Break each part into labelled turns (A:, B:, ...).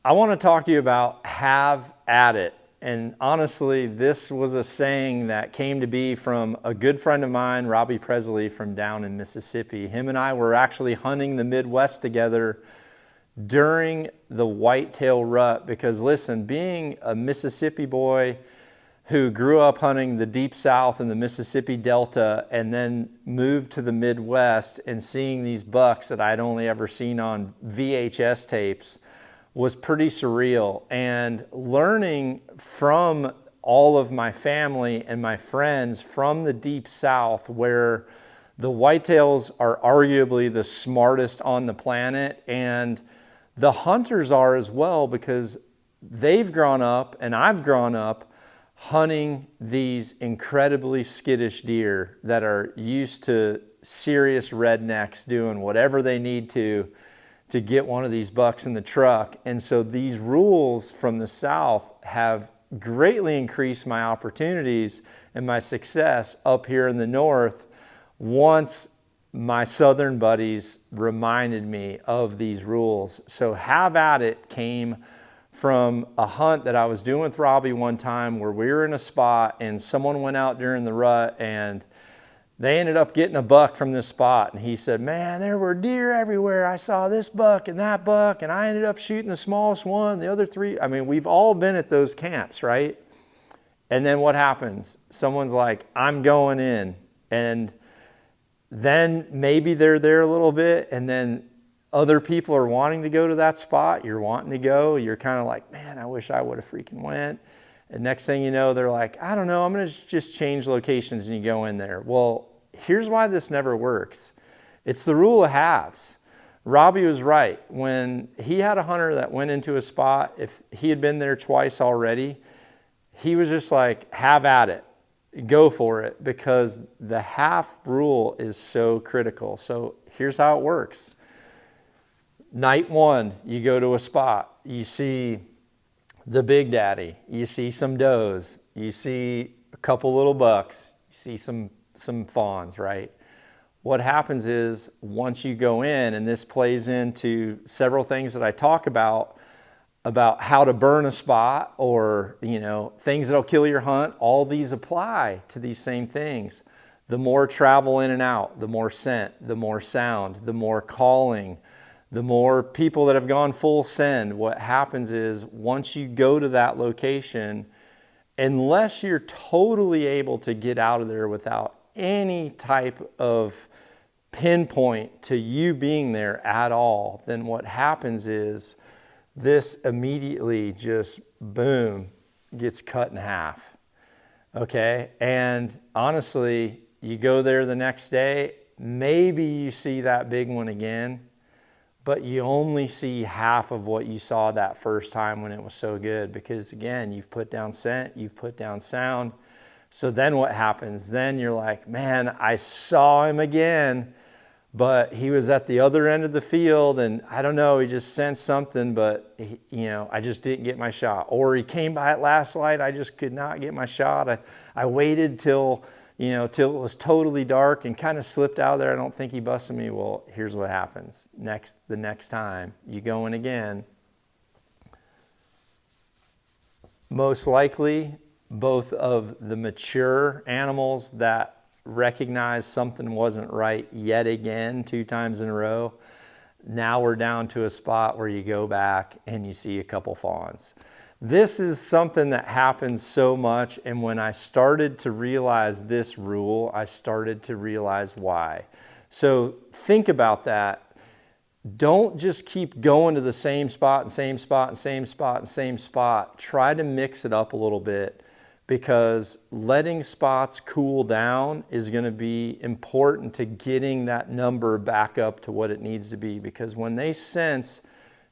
A: I want to talk to you about have at it. And honestly, this was a saying that came to be from a good friend of mine, Robbie Presley from down in Mississippi. Him and I were actually hunting the Midwest together during the whitetail rut because listen, being a Mississippi boy who grew up hunting the deep south and the Mississippi Delta and then moved to the Midwest and seeing these bucks that I'd only ever seen on VHS tapes was pretty surreal. And learning from all of my family and my friends from the deep south, where the whitetails are arguably the smartest on the planet, and the hunters are as well, because they've grown up and I've grown up hunting these incredibly skittish deer that are used to serious rednecks doing whatever they need to get one of these bucks in the truck. And so these rules from the South have greatly increased my opportunities and my success up here in the North once my Southern buddies reminded me of these rules. So have at it came from a hunt that I was doing with Robbie one time where we were in a spot and someone went out during the rut and they ended up getting a buck from this spot. And he said, man, there were deer everywhere. I saw this buck and that buck, and I ended up shooting the smallest one, the other three. I mean, we've all been at those camps, right? And then what happens? Someone's like, I'm going in. And then maybe they're there a little bit, and then other people are wanting to go to that spot. You're wanting to go. You're kind of like, man, I wish I would have freaking went. And next thing you know, they're like, I don't know, I'm going to just change locations, and you go in there. Well, here's why this never works. It's the rule of halves. Robbie was right. When he had a hunter that went into a spot, if he had been there twice already, he was just like, have at it. Go for it, because the half rule is so critical. So here's how it works. Night one, you go to a spot, you see the big daddy, you see some does, you see a couple little bucks, you see some fawns, right? What happens is once you go in, and this plays into several things that I talk about how to burn a spot, or things that'll kill your hunt, all these apply to these same things. The more travel in and out, the more scent, the more sound, the more calling, the more people that have gone full send. What happens is once you go to that location, unless you're totally able to get out of there without any type of pinpoint to you being there at all, then what happens is this immediately just boom gets cut in half. Okay, and honestly, you go there the next day, maybe you see that big one again, but you only see half of what you saw that first time when it was so good, because again, you've put down scent, you've put down sound. So then what happens? Then you're like, man, I saw him again, but he was at the other end of the field, and I don't know, he just sensed something, but I just didn't get my shot. Or he came by at last light, I just could not get my shot. I waited till it was totally dark and kind of slipped out of there. I don't think he busted me. Well, here's what happens. The next time you go in again, most likely both of the mature animals that recognize something wasn't right yet again 2 times in a row, now we're down to a spot where you go back and you see a couple fawns. This is something that happens so much, and when I started to realize this rule, I started to realize why. So think about that. Don't just keep going to the same spot and same spot and same spot and same spot. Try to mix it up a little bit, because letting spots cool down is going to be important to getting that number back up to what it needs to be. Because when they sense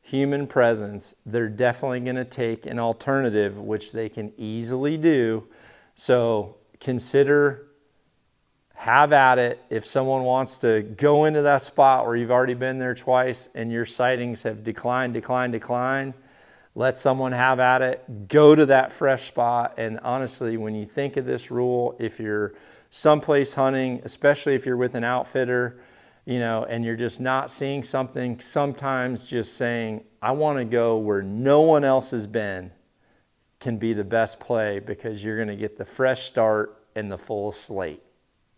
A: human presence, they're definitely going to take an alternative, which they can easily do. So consider, have at it. If someone wants to go into that spot where you've already been there twice and your sightings have declined, let someone have at it. Go to that fresh spot. And honestly, when you think of this rule, if you're someplace hunting, especially if you're with an outfitter, you know, and you're just not seeing something, sometimes just saying, I want to go where no one else has been, can be the best play, because you're going to get the fresh start and the full slate.